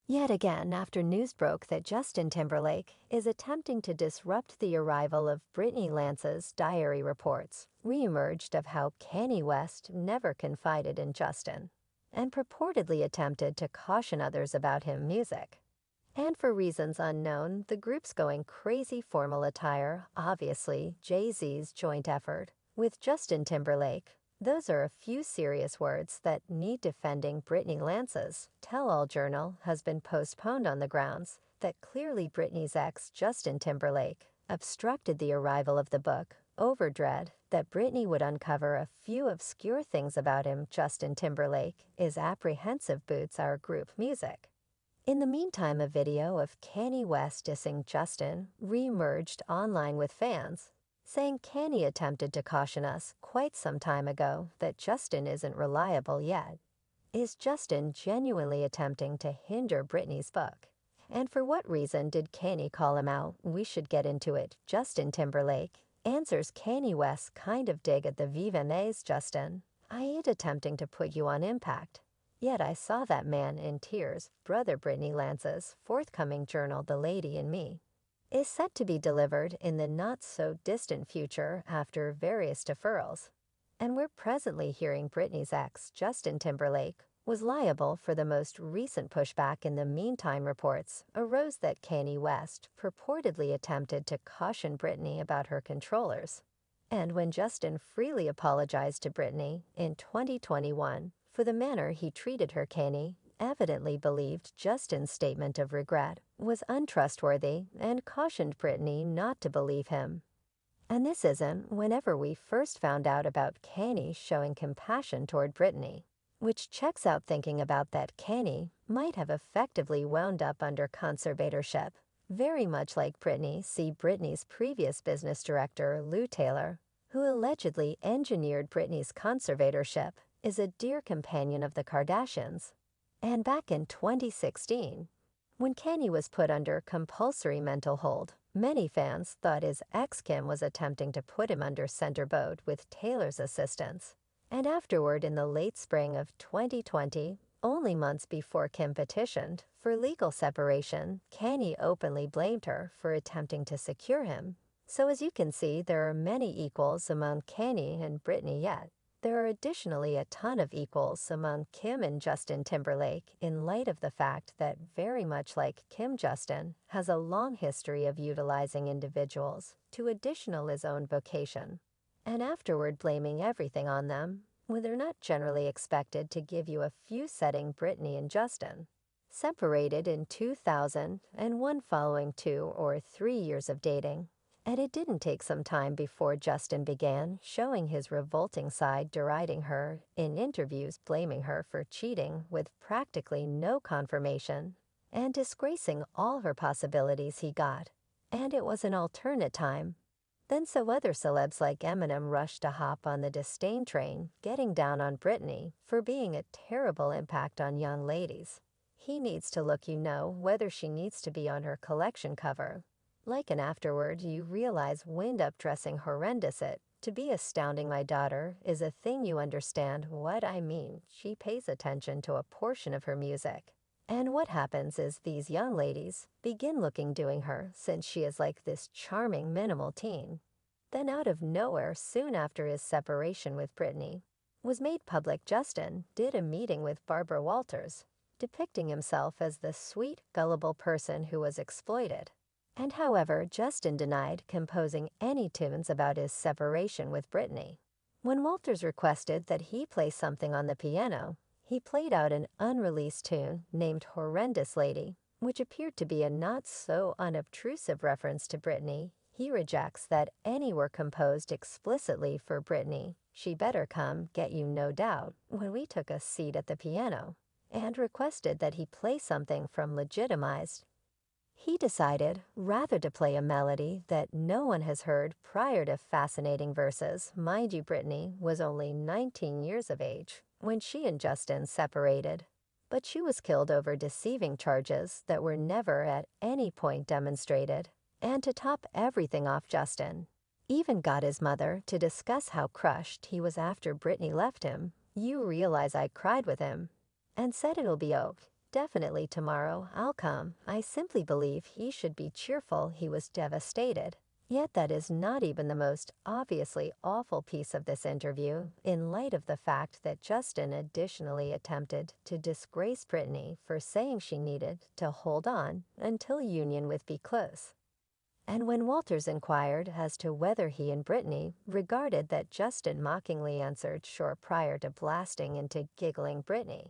Yet again, after news broke that Justin Timberlake is attempting to disrupt the arrival of Britney Lance's diary reports, reemerged of how Kanye West never confided in Justin and purportedly attempted to caution others about his music. And for reasons unknown, the group's going crazy formal attire, obviously Jay-Z's joint effort, with Justin Timberlake. Those are a few serious words that need defending. Britney Lance's tell-all journal has been postponed on the grounds that clearly Britney's ex, Justin Timberlake, obstructed the arrival of the book over dread that Britney would uncover a few obscure things about him. Justin Timberlake is apprehensive boots our group music. In the meantime, a video of Kanye West dissing Justin re-emerged online with fans, saying Kanye attempted to caution us quite some time ago that Justin isn't reliable yet. Is Justin genuinely attempting to hinder Britney's book? And for what reason did Kanye call him out? We should get into it. Justin Timberlake answers Kanye West's kind of dig at the VMAs. Justin, I ain't attempting to put you on impact. Yet I saw that man in tears. Brother. Britney Lance's forthcoming journal, The Lady in Me, is set to be delivered in the not-so-distant future after various deferrals. And we're presently hearing Britney's ex, Justin Timberlake, was liable for the most recent pushback. In the meantime, reports arose that Kanye West purportedly attempted to caution Britney about her controllers. And when Justin freely apologized to Britney in 2021 for the manner he treated her, Kanye evidently believed Justin's statement of regret was untrustworthy and cautioned Britney not to believe him. And this isn't whenever we first found out about Kanye showing compassion toward Britney, which checks out thinking about that Kanye might have effectively wound up under conservatorship, very much like Britney. See Britney's previous business director, Lou Taylor, who allegedly engineered Britney's conservatorship, is a dear companion of the Kardashians. And back in 2016, when Kanye was put under compulsory mental hold, many fans thought his ex Kim was attempting to put him under center boat with Taylor's assistance. And afterward, in the late spring of 2020, only months before Kim petitioned for legal separation, Kanye openly blamed her for attempting to secure him. So as you can see, there are many equals among Kanye and Britney, yet there are additionally a ton of equals among Kim and Justin Timberlake, in light of the fact that, very much like Kim, Justin has a long history of utilizing individuals to additional his own vocation, and afterward blaming everything on them, when they're not generally expected to give you a few. Setting Britney and Justin separated in 2001 following 2 or 3 years of dating. And it didn't take some time before Justin began showing his revolting side, deriding her in interviews, blaming her for cheating with practically no confirmation, and disgracing all her possibilities he got. And it was an alternate time. Then so other celebs like Eminem rushed to hop on the disdain train, getting down on Britney for being a terrible impact on young ladies. He needs to look, whether she needs to be on her collection cover. Like, and afterward you realize wind up dressing horrendous it to be astounding. My daughter is a thing, you understand what I mean. She pays attention to a portion of her music. And what happens is these young ladies begin doing her since she is like this charming minimal teen. Then out of nowhere, soon after his separation with Britney was made public, Justin did a meeting with Barbara Walters, depicting himself as the sweet, gullible person who was exploited. And however, Justin denied composing any tunes about his separation with Britney. When Walters requested that he play something on the piano, he played out an unreleased tune named Horrendous Lady, which appeared to be a not-so-unobtrusive reference to Britney. He rejects that any were composed explicitly for Britney. She better come get you, no doubt, when we took a seat at the piano, and requested that he play something from Legitimized. He decided rather to play a melody that no one has heard prior to Fascinating Verses. Mind you, Britney was only 19 years of age when she and Justin separated, but she was killed over deceiving charges that were never at any point demonstrated. And to top everything off, Justin even got his mother to discuss how crushed he was after Britney left him. You realize I cried with him and said it'll be okay. Definitely tomorrow I'll come. I simply believe he should be cheerful. He was devastated. Yet that is not even the most obviously awful piece of this interview, in light of the fact that Justin additionally attempted to disgrace Britney for saying she needed to hold on until union with be close. And when Walters inquired as to whether he and Britney regarded that, Justin mockingly answered sure prior to blasting into giggling. Britney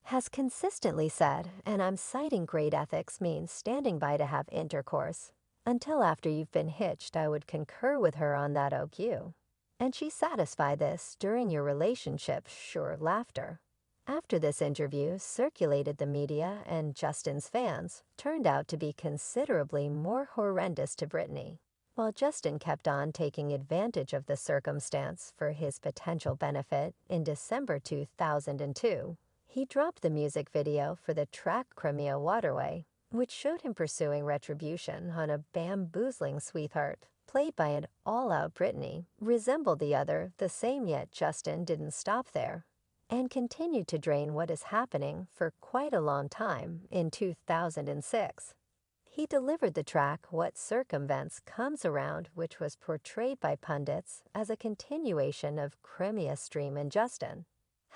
has consistently said, and I'm citing, great ethics means standing by to have intercourse. Until after you've been hitched, I would concur with her on that OQ. And she satisfied this during your relationship, sure laughter. After this interview circulated the media, and Justin's fans turned out to be considerably more horrendous to Britney. While Justin kept on taking advantage of the circumstance for his potential benefit, in December 2002, he dropped the music video for the track Crimea Waterway, which showed him pursuing retribution on a bamboozling sweetheart, played by an all-out Britney, resembled the other the same. Yet Justin didn't stop there, and continued to drain what is happening for quite a long time. In 2006, he delivered the track What Circumvents Comes Around, which was portrayed by pundits as a continuation of Crimea Stream, and Justin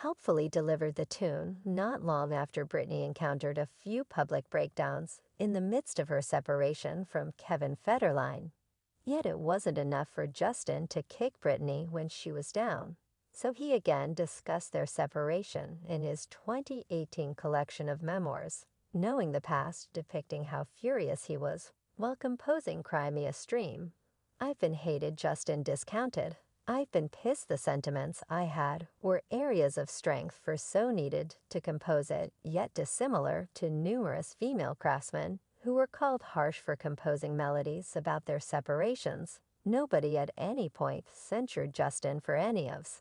helpfully delivered the tune not long after Britney encountered a few public breakdowns in the midst of her separation from Kevin Federline. Yet it wasn't enough for Justin to kick Britney when she was down, so he again discussed their separation in his 2018 collection of memoirs, Knowing the Past, depicting how furious he was while composing Crimea Stream. I've been hated, Justin discounted. I've been pissed the sentiments I had were areas of strength for so needed to compose it, yet dissimilar to numerous female craftsmen who were called harsh for composing melodies about their separations. Nobody at any point censured Justin for any of's.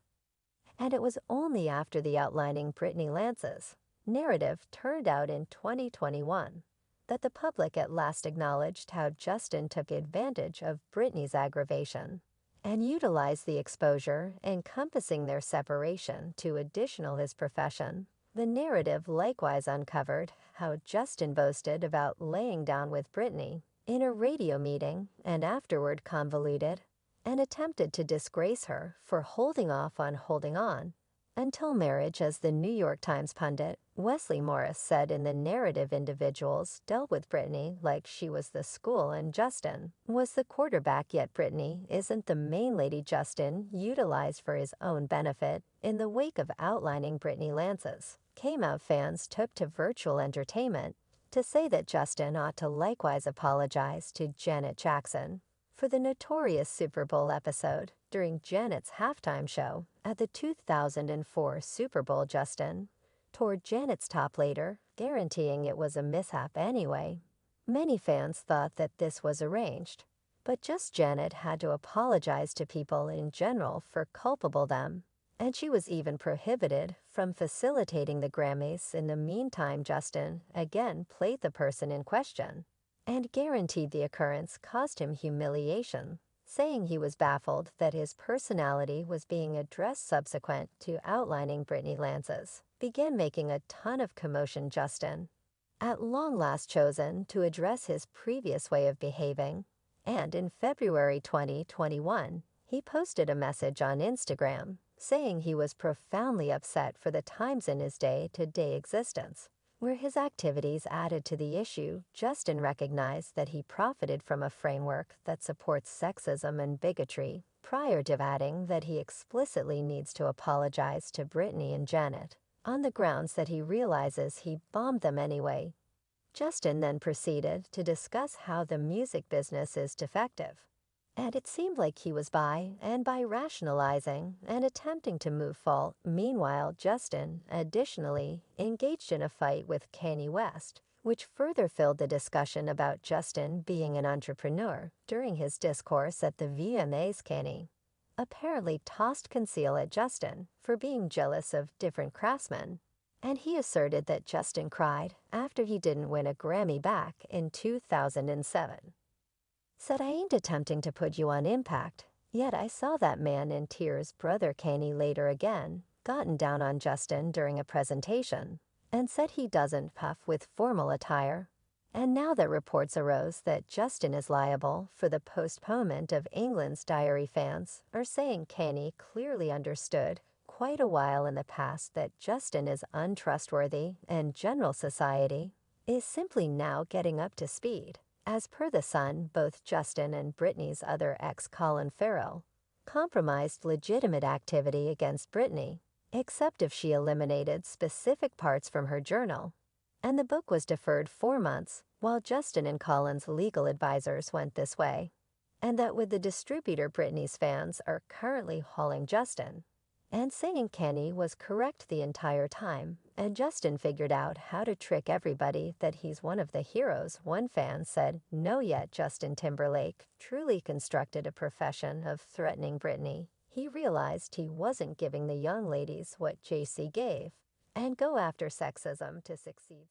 And it was only after the outlining Britney Lance's narrative turned out in 2021 that the public at last acknowledged how Justin took advantage of Britney's aggravation and utilized the exposure encompassing their separation to additional his profession. The narrative likewise uncovered how Justin boasted about laying down with Britney in a radio meeting and afterward convoluted and attempted to disgrace her for holding off on holding on until marriage. As the New York Times pundit Wesley Morris said in the narrative, individuals dealt with Britney like she was the school and Justin was the quarterback, yet Britney isn't the main lady Justin utilized for his own benefit. In the wake of outlining Britney Lance's came out, fans took to virtual entertainment to say that Justin ought to likewise apologize to Janet Jackson for the notorious Super Bowl episode. During Janet's halftime show at the 2004 Super Bowl, Justin toward Janet's top later, guaranteeing it was a mishap anyway. Many fans thought that this was arranged, but just Janet had to apologize to people in general for culpable them, and she was even prohibited from facilitating the Grammys. In the meantime, Justin again played the person in question and guaranteed the occurrence caused him humiliation, saying he was baffled that his personality was being addressed. Subsequent to outlining Britney Lance's began making a ton of commotion. Justin at long last chosen to address his previous way of behaving, and in February 2021, he posted a message on Instagram saying he was profoundly upset for the times in his day-to-day existence where his activities added to the issue. Justin recognized that he profited from a framework that supports sexism and bigotry, prior to adding that he explicitly needs to apologize to Britney and Janet on the grounds that he realizes he bombed them anyway. Justin then proceeded to discuss how the music business is defective, and it seemed like he was by rationalizing and attempting to move fault. Meanwhile, Justin additionally engaged in a fight with Kanye West, which further filled the discussion about Justin being an entrepreneur. During his discourse at the VMAs, Kanye apparently tossed conceal at Justin for being jealous of different craftsmen, and he asserted that Justin cried after he didn't win a Grammy back in 2007. Said, "I ain't attempting to put you on impact, yet I saw that man in tears." Brother Kanye later again gotten down on Justin during a presentation and said he doesn't puff with formal attire. And now that reports arose that Justin is liable for the postponement of England's Diary, fans are saying Kanye clearly understood quite a while in the past that Justin is untrustworthy and general society is simply now getting up to speed. As per The Sun, both Justin and Britney's other ex, Colin Farrell, compromised legitimate activity against Britney, except if she eliminated specific parts from her journal. And the book was deferred 4 months while Justin and Colin's legal advisors went this way. And that with the distributor, Britney's fans are currently hauling Justin and saying Kanye was correct the entire time, and Justin figured out how to trick everybody that he's one of the heroes. One fan said, "No, yet Justin Timberlake truly constructed a profession of threatening Britney. He realized he wasn't giving the young ladies what JC gave, and go after sexism to succeed."